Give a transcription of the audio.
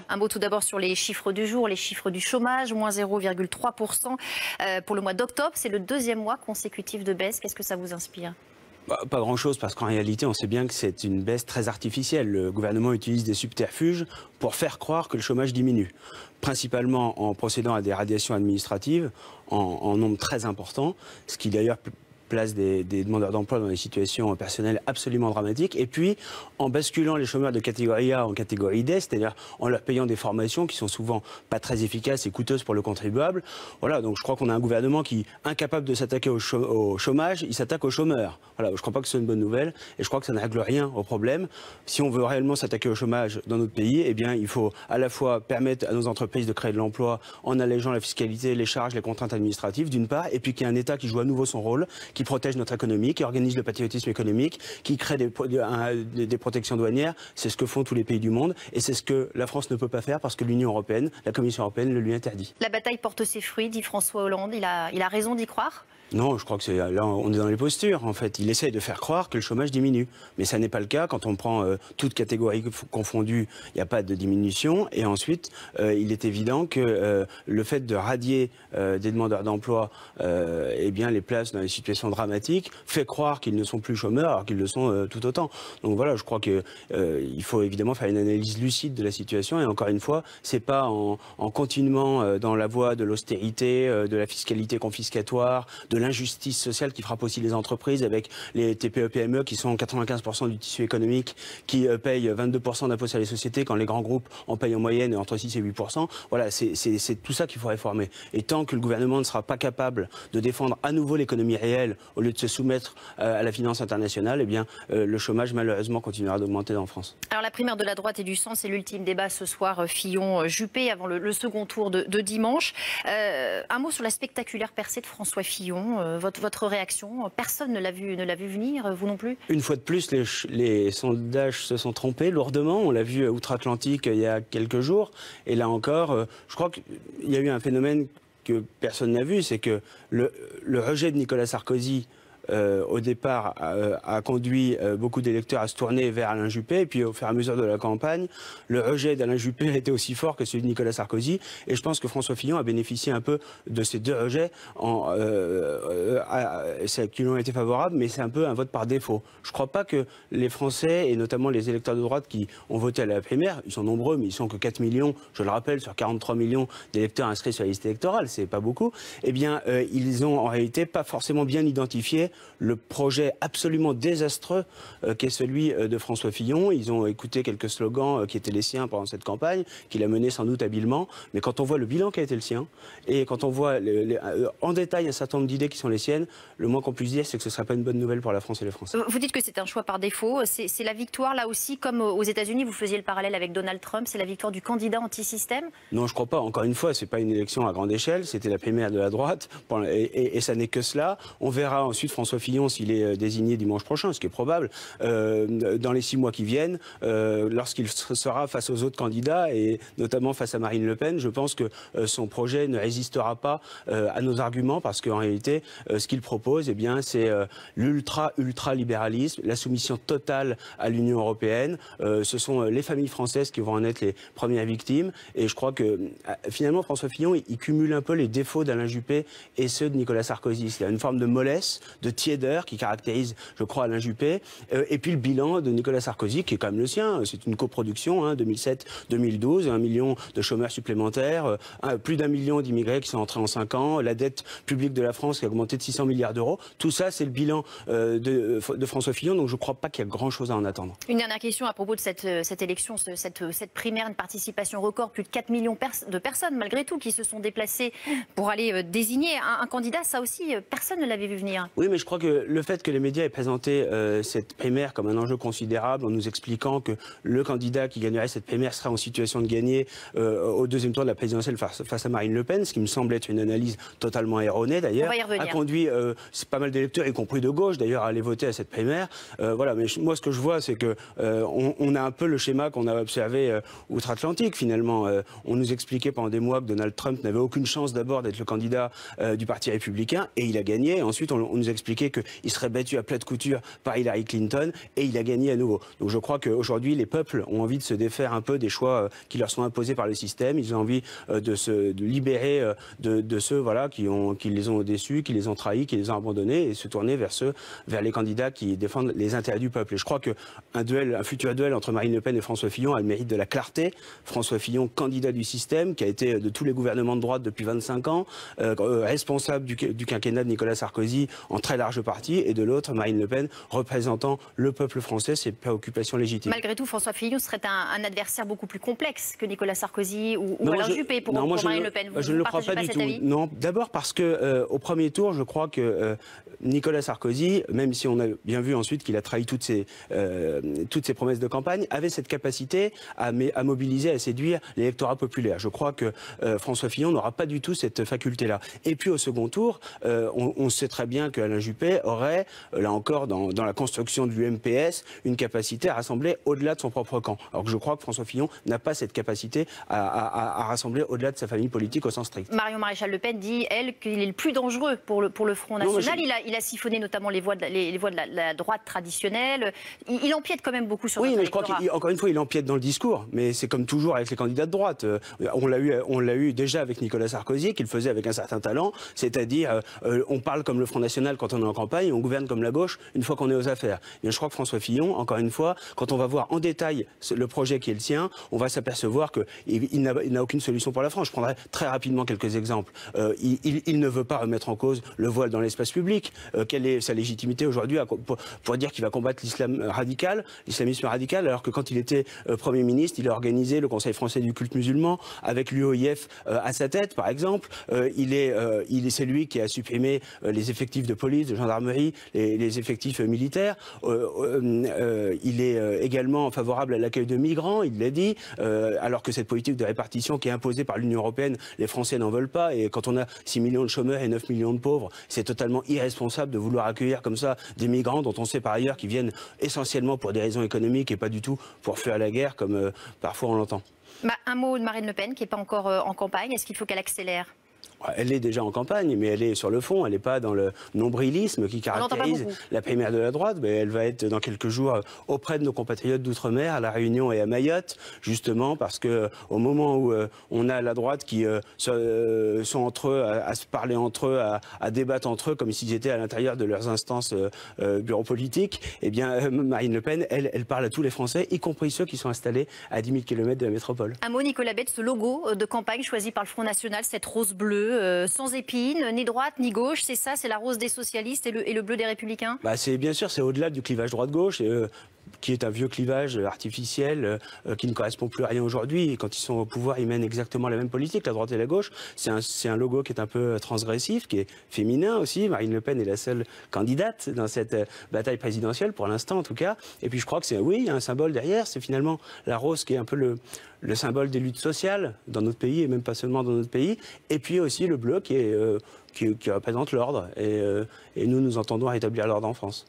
Un mot tout d'abord sur les chiffres du jour, les chiffres du chômage, moins 0,3% pour le mois d'octobre. C'est le deuxième mois consécutif de baisse. Qu'est-ce que ça vous inspire ? Pas grand-chose, parce qu'en réalité, on sait bien que c'est une baisse très artificielle. Le gouvernement utilise des subterfuges pour faire croire que le chômage diminue, principalement en procédant à des radiations administratives en nombre très important, ce qui d'ailleurs place des demandeurs d'emploi dans des situations personnelles absolument dramatiques, et puis en basculant les chômeurs de catégorie A en catégorie D, c'est-à-dire en leur payant des formations qui sont souvent pas très efficaces et coûteuses pour le contribuable. Voilà, donc je crois qu'on a un gouvernement qui, incapable de s'attaquer au chômage, il s'attaque aux chômeurs. Voilà, je crois pas que ce soit une bonne nouvelle, et je crois que ça ne règle rien au problème. Si on veut réellement s'attaquer au chômage dans notre pays, eh bien, il faut à la fois permettre à nos entreprises de créer de l'emploi en allégeant la fiscalité, les charges, les contraintes administratives, d'une part, et puis qu'il y ait un État qui joue à nouveau son rôle, qui protège notre économie, qui organise le patriotisme économique, qui crée des protections douanières. C'est ce que font tous les pays du monde, et c'est ce que la France ne peut pas faire parce que l'Union européenne, la Commission européenne le lui interdit. La bataille porte ses fruits, dit François Hollande. Il a raison d'y croire ? Non, je crois que là, on est dans les postures, en fait. Il essaye de faire croire que le chômage diminue. Mais ça n'est pas le cas. Quand on prend toutes catégories confondues, il n'y a pas de diminution. Et ensuite, il est évident que le fait de radier des demandeurs d'emploi eh bien, les place dans des situations dramatiques fait croire qu'ils ne sont plus chômeurs alors qu'ils le sont tout autant. Donc voilà, je crois qu'il faut évidemment faire une analyse lucide de la situation. Et encore une fois, c'est pas en continuant dans la voie de l'austérité, de la fiscalité confiscatoire, de l'injustice sociale qui frappe aussi les entreprises, avec les TPE-PME qui sont 95% du tissu économique, qui payent 22% d'impôts sur les sociétés quand les grands groupes en payent en moyenne entre 6 et 8%. Voilà, c'est tout ça qu'il faut réformer. Et tant que le gouvernement ne sera pas capable de défendre à nouveau l'économie réelle au lieu de se soumettre à la finance internationale, eh bien, le chômage malheureusement continuera d'augmenter en France. Alors la primaire de la droite et du centre, c'est l'ultime débat ce soir, Fillon-Juppé, avant le second tour de dimanche. Un mot sur la spectaculaire percée de François Fillon. Votre réaction, personne ne l'a vu venir, vous non plus? Une fois de plus, les sondages se sont trompés lourdement. On l'a vu outre-Atlantique il y a quelques jours. Et là encore, je crois qu'il y a eu un phénomène que personne n'a vu, c'est que le rejet de Nicolas Sarkozy au départ a conduit beaucoup d'électeurs à se tourner vers Alain Juppé, et puis au fur et à mesure de la campagne, le rejet d'Alain Juppé était aussi fort que celui de Nicolas Sarkozy, et je pense que François Fillon a bénéficié un peu de ces deux rejets qui lui ont été favorables, mais c'est un peu un vote par défaut. Je ne crois pas que les Français, et notamment les électeurs de droite qui ont voté à la primaire, ils sont nombreux, mais ils sont que 4 millions, je le rappelle, sur 43 millions d'électeurs inscrits sur la liste électorale, c'est pas beaucoup, eh bien, ils ont en réalité pas forcément bien identifié le projet absolument désastreux qu'est celui de François Fillon. Ils ont écouté quelques slogans qui étaient les siens pendant cette campagne, qu'il a mené sans doute habilement, mais quand on voit le bilan qui a été le sien, et quand on voit en détail un certain nombre d'idées qui sont les siennes, le moins qu'on puisse dire, c'est que ce ne serait pas une bonne nouvelle pour la France et les Français. Vous dites que c'est un choix par défaut, c'est la victoire, là aussi, comme aux États-Unis, vous faisiez le parallèle avec Donald Trump, c'est la victoire du candidat anti-système? Non, je ne crois pas. Encore une fois, ce n'est pas une élection à grande échelle, c'était la primaire de la droite, et ça n'est que cela. On verra ensuite François Fillon s'il est désigné dimanche prochain, ce qui est probable, dans les 6 mois qui viennent, lorsqu'il sera face aux autres candidats, et notamment face à Marine Le Pen. Je pense que son projet ne résistera pas à nos arguments, parce qu'en réalité, ce qu'il propose, eh bien, c'est l'ultra-libéralisme, la soumission totale à l'Union européenne. Ce sont les familles françaises qui vont en être les premières victimes. Et je crois que, finalement, François Fillon, il cumule un peu les défauts d'Alain Juppé et ceux de Nicolas Sarkozy. Il y a une forme de mollesse, de tiédeur qui caractérise, je crois, Alain Juppé, et puis le bilan de Nicolas Sarkozy, qui est quand même le sien. C'est une coproduction, 2007-2012, 1 million de chômeurs supplémentaires, plus d'1 million d'immigrés qui sont entrés en 5 ans, la dette publique de la France qui a augmenté de 600 milliards d'euros. Tout ça, c'est le bilan de François Fillon, donc je ne crois pas qu'il y a grand-chose à en attendre. Une dernière question à propos de cette élection, cette primaire, une participation record, plus de 4 millions de personnes, malgré tout, qui se sont déplacées pour aller désigner un candidat. Ça aussi, personne ne l'avait vu venir. Oui, mais je crois que le fait que les médias aient présenté cette primaire comme un enjeu considérable, en nous expliquant que le candidat qui gagnerait cette primaire serait en situation de gagner au deuxième tour de la présidentielle face à Marine Le Pen, ce qui me semble être une analyse totalement erronée d'ailleurs, a conduit pas mal d'électeurs, y compris de gauche d'ailleurs, à aller voter à cette primaire. Voilà, mais moi ce que je vois, c'est que on a un peu le schéma qu'on a observé outre-Atlantique finalement. On nous expliquait pendant des mois que Donald Trump n'avait aucune chance d'abord d'être le candidat du Parti républicain, et il a gagné. Et ensuite, on nous explique expliqué qu'il serait battu à plat de couture par Hillary Clinton et il a gagné à nouveau. Donc je crois qu'aujourd'hui, les peuples ont envie de se défaire un peu des choix qui leur sont imposés par le système. Ils ont envie de libérer de ceux voilà, qui les ont déçus, qui les ont trahis, qui les ont abandonnés et se tourner vers les candidats qui défendent les intérêts du peuple. Et je crois qu'un futur duel entre Marine Le Pen et François Fillon a le mérite de la clarté. François Fillon, candidat du système, qui a été de tous les gouvernements de droite depuis 25 ans, responsable du quinquennat de Nicolas Sarkozy en très large partie, et de l'autre, Marine Le Pen, représentant le peuple français, ses préoccupations légitimes. Malgré tout, François Fillon serait un adversaire beaucoup plus complexe que Nicolas Sarkozy ou Alain Juppé pour Marine Le Pen. Je ne le crois pas du tout. Non, d'abord parce que au premier tour, je crois que Nicolas Sarkozy, même si on a bien vu ensuite qu'il a trahi toutes ses promesses de campagne, avait cette capacité à mobiliser, à séduire l'électorat populaire. Je crois que François Fillon n'aura pas du tout cette faculté-là. Et puis au second tour, on sait très bien qu'Alain Juppé aurait, là encore, dans la construction de l'UMPS, une capacité à rassembler au-delà de son propre camp. Alors que je crois que François Fillon n'a pas cette capacité à rassembler au-delà de sa famille politique au sens strict. Marion Maréchal Le Pen dit, elle, qu'il est le plus dangereux pour le Front National. Il a siphonné notamment les voix de la droite traditionnelle. Il empiète quand même beaucoup sur notre électorat. Je crois qu'encore une fois, il empiète dans le discours. Mais c'est comme toujours avec les candidats de droite. On l'a eu déjà avec Nicolas Sarkozy, qu'il faisait avec un certain talent. C'est-à-dire, on parle comme le Front National quand on est en campagne, on gouverne comme la gauche une fois qu'on est aux affaires. Et je crois que François Fillon, encore une fois, quand on va voir en détail le projet qui est le sien, on va s'apercevoir qu'il n'a aucune solution pour la France. Je prendrai très rapidement quelques exemples. Il ne veut pas remettre en cause le voile dans l'espace public. Quelle est sa légitimité aujourd'hui pour dire qu'il va combattre l'islamisme radical, alors que quand il était Premier ministre, il a organisé le Conseil français du culte musulman avec l'UOIF à sa tête, par exemple. C'est lui qui a supprimé les effectifs de police, de gendarmerie, les effectifs militaires. Il est également favorable à l'accueil de migrants, il l'a dit, alors que cette politique de répartition qui est imposée par l'Union européenne, les Français n'en veulent pas. Et quand on a 6 millions de chômeurs et 9 millions de pauvres, c'est totalement irresponsable de vouloir accueillir comme ça des migrants dont on sait par ailleurs qu'ils viennent essentiellement pour des raisons économiques et pas du tout pour faire la guerre comme parfois on l'entend. Un mot de Marine Le Pen qui n'est pas encore en campagne. Est-ce qu'il faut qu'elle accélère ? Elle est déjà en campagne, mais elle est sur le fond. Elle n'est pas dans le nombrilisme qui caractérise la primaire de la droite. Mais elle va être dans quelques jours auprès de nos compatriotes d'outre-mer, à La Réunion et à Mayotte, justement parce que au moment où on a la droite qui sont entre eux, à se parler entre eux, à débattre entre eux, comme s'ils étaient à l'intérieur de leurs instances bureau politiques, eh bien Marine Le Pen, elle parle à tous les Français, y compris ceux qui sont installés à 10 000 km de la métropole. Un mot, Nicolas Bête, ce logo de campagne choisi par le Front National, cette rose bleue, sans épines, ni droite ni gauche, c'est ça, c'est la rose des socialistes et le bleu des républicains? Bien sûr, c'est au-delà du clivage droite-gauche, qui est un vieux clivage artificiel qui ne correspond plus à rien aujourd'hui. Quand ils sont au pouvoir, ils mènent exactement la même politique, la droite et la gauche. C'est un logo qui est un peu transgressif, qui est féminin aussi. Marine Le Pen est la seule candidate dans cette bataille présidentielle, pour l'instant en tout cas. Et puis je crois que il y a un symbole derrière, c'est finalement la rose qui est un peu le symbole des luttes sociales dans notre pays, et même pas seulement dans notre pays. Et puis aussi le bleu qui représente l'ordre. Et nous entendons rétablir l'ordre en France.